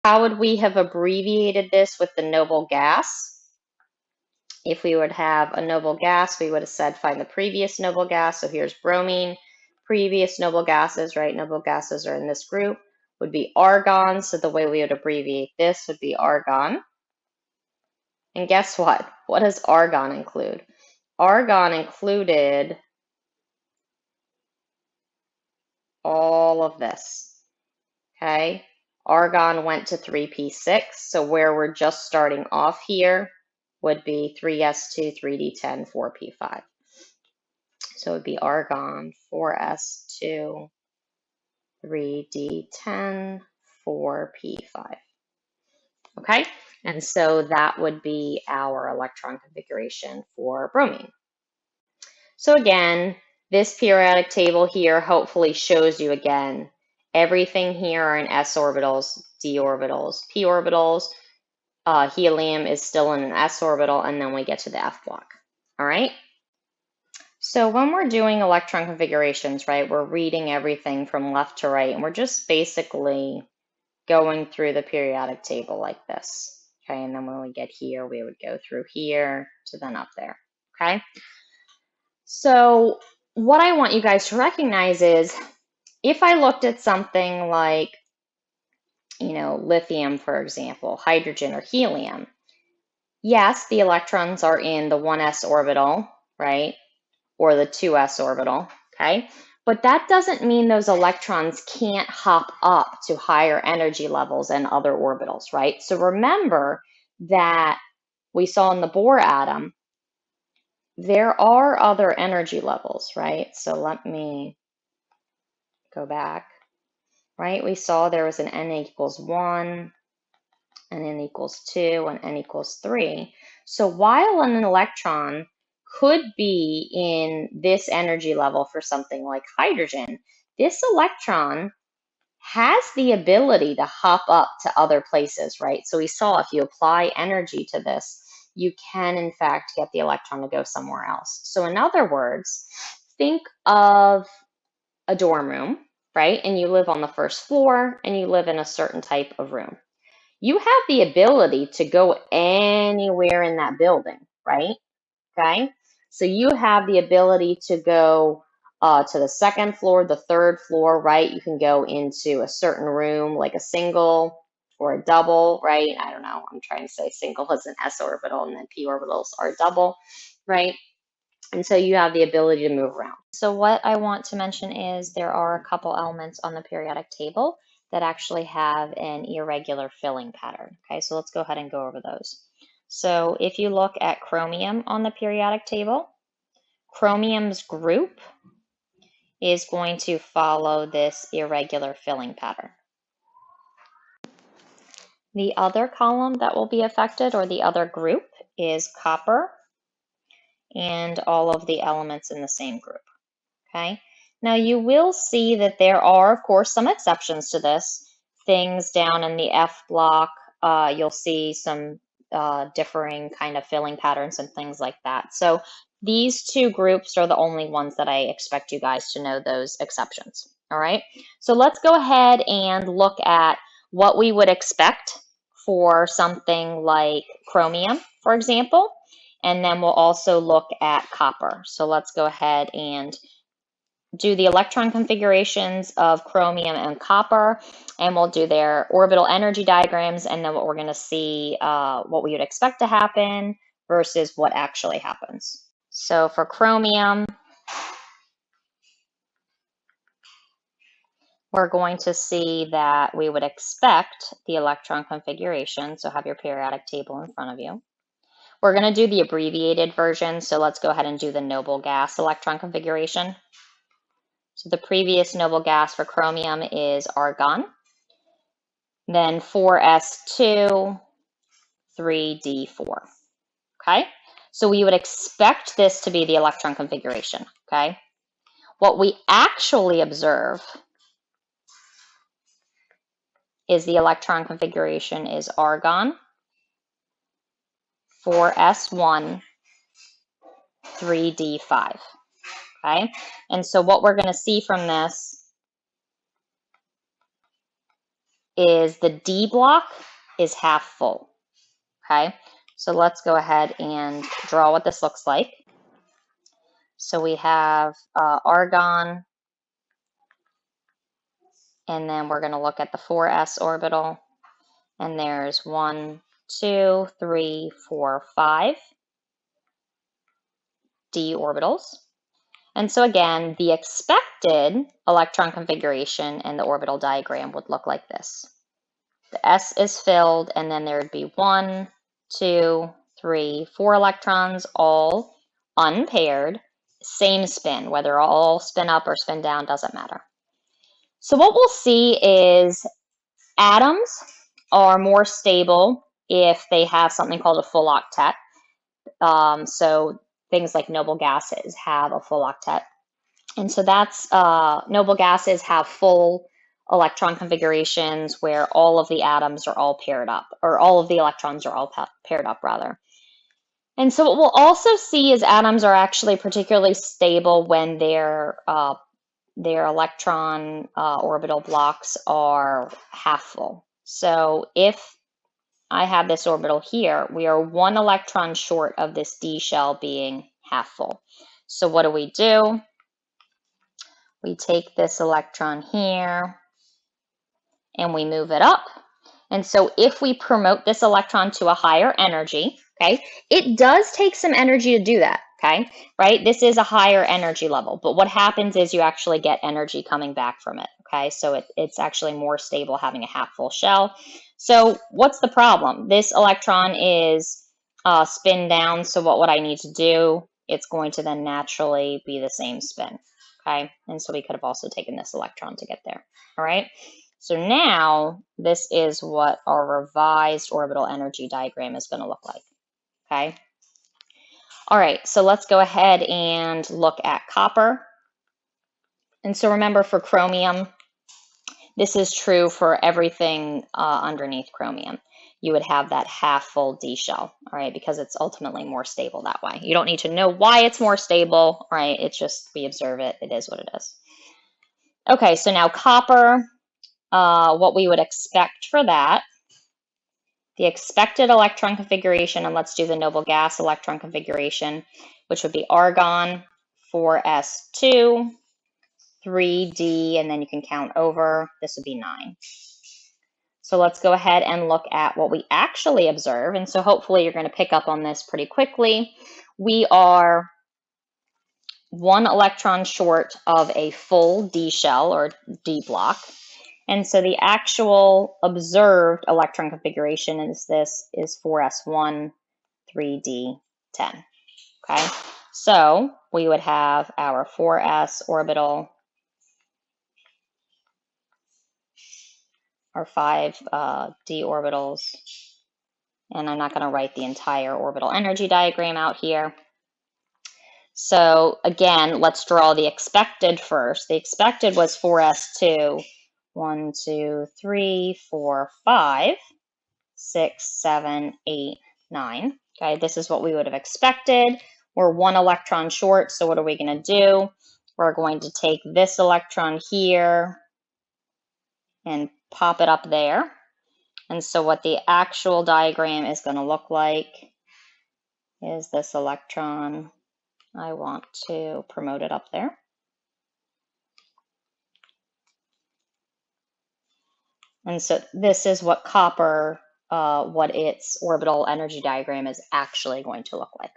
how would we have abbreviated this with the noble gas? If we would have a noble gas, we would have said find the previous noble gas. So here's bromine. Previous noble gases, right? Noble gases are in this group, would be argon. So the way we would abbreviate this would be argon. And guess what? What does argon include? Argon included all of this, okay? Argon went to 3p6, so where we're just starting off here would be 3s2, 3d10, 4p5. So it would be argon, 4s2, 3d10, 4p5. Okay, and so that would be our electron configuration for bromine. So again, this periodic table here hopefully shows you again, everything here are in s orbitals, d orbitals, p orbitals. Helium is still in an s orbital, and then we get to the f block. All right. So when we're doing electron configurations, right, we're reading everything from left to right, and we're just basically going through the periodic table like this. Okay, and then when we get here, we would go through here to then up there. Okay. So what I want you guys to recognize is if I looked at something like, you know, lithium, for example, hydrogen or helium, yes, the electrons are in the 1s orbital, right? Or the 2s orbital, okay? But that doesn't mean those electrons can't hop up to higher energy levels and other orbitals, right? So remember that we saw in the Bohr atom, there are other energy levels, right? So let me go back, right? We saw there was an n equals 1, an n equals 2, and n equals 3. So while an electron could be in this energy level for something like hydrogen, this electron has the ability to hop up to other places, right? So we saw if you apply energy to this, you can in fact get the electron to go somewhere else. So in other words, think of a dorm room, right? And you live on the first floor and you live in a certain type of room. You have the ability to go anywhere in that building, right? Okay. So you have the ability to go to the second floor, the third floor, right? You can go into a certain room, like a single or a double, right? I don't know. I'm trying to say single is an s orbital and then p orbitals are double, right? And so you have the ability to move around. So what I want to mention is there are a couple elements on the periodic table that actually have an irregular filling pattern. Okay, so let's go ahead and go over those. So if you look at chromium on the periodic table, chromium's group is going to follow this irregular filling pattern. The other column that will be affected, or the other group, is copper and all of the elements in the same group. Okay, now you will see that there are, of course, some exceptions to this. Things down in the F block, you'll see some differing kind of filling patterns and things like that. So these two groups are the only ones that I expect you guys to know those exceptions. All right, so let's go ahead and look at what we would expect for something like chromium, for example, and then we'll also look at copper. So let's go ahead and do the electron configurations of chromium and copper, and we'll do their orbital energy diagrams, and then what we're going to see what we would expect to happen versus what actually happens. So for chromium, we're going to see that we would expect the electron configuration, so have your periodic table in front of you. We're going to do the abbreviated version, so let's go ahead and do the noble gas electron configuration. So the previous noble gas for chromium is argon, then 4s2, 3d4. Okay, so we would expect this to be the electron configuration. Okay, what we actually observe is the electron configuration is argon, 4s1, 3d5. Okay, and so what we're going to see from this is the D block is half full, okay? So let's go ahead and draw what this looks like. So we have argon, and then we're going to look at the 4s orbital, and there's 1, 2, 3, 4, 5 d orbitals. And so again, the expected electron configuration in the orbital diagram would look like this. The s is filled, and then there would be 1, 2, 3, 4 electrons, all unpaired, same spin, whether all spin up or spin down, doesn't matter. So what we'll see is atoms are more stable if they have something called a full octet. So things like noble gases have a full octet. And so that's noble gases have full electron configurations where all of the atoms are all paired up, or all of the electrons are all paired up, rather. And so what we'll also see is atoms are actually particularly stable when their electron orbital blocks are half full. So if I have this orbital here, we are 1 electron short of this D shell being half full. So what do? We take this electron here and we move it up. And so if we promote this electron to a higher energy, okay, it does take some energy to do that, okay, right? This is a higher energy level, but what happens is you actually get energy coming back from it, okay? So it's actually more stable having a half full shell. So what's the problem? This electron is spin down, so what would I need to do? It's going to then naturally be the same spin, okay? And so we could have also taken this electron to get there, all right? So now this is what our revised orbital energy diagram is going to look like, okay? All right, so let's go ahead and look at copper. And so remember, for chromium, this is true for everything underneath chromium. You would have that half full D shell, all right, because it's ultimately more stable that way. You don't need to know why it's more stable, right? It's just we observe it. It is what it is. Okay, so now copper, what we would expect for that, the expected electron configuration, and let's do the noble gas electron configuration, which would be argon, 4s2, 3d, and then you can count over. This would be 9. So let's go ahead and look at what we actually observe. And so hopefully you're going to pick up on this pretty quickly. We are 1 electron short of a full D shell or D block. And so the actual observed electron configuration is 4s1, 3d, 10. Okay, so we would have our 4s orbital, our 5 d orbitals, and I'm not going to write the entire orbital energy diagram out here. So again, let's draw the expected first. The expected was 4s2, 1, 2, 3, 4, 5, 6, 7, 8, 9. Okay, this is what we would have expected. We're 1 electron short, so what are we going to do? We're going to take this electron here and pop it up there. And so what the actual diagram is going to look like is this electron. I want to promote it up there. And so this is what copper, what its orbital energy diagram is actually going to look like.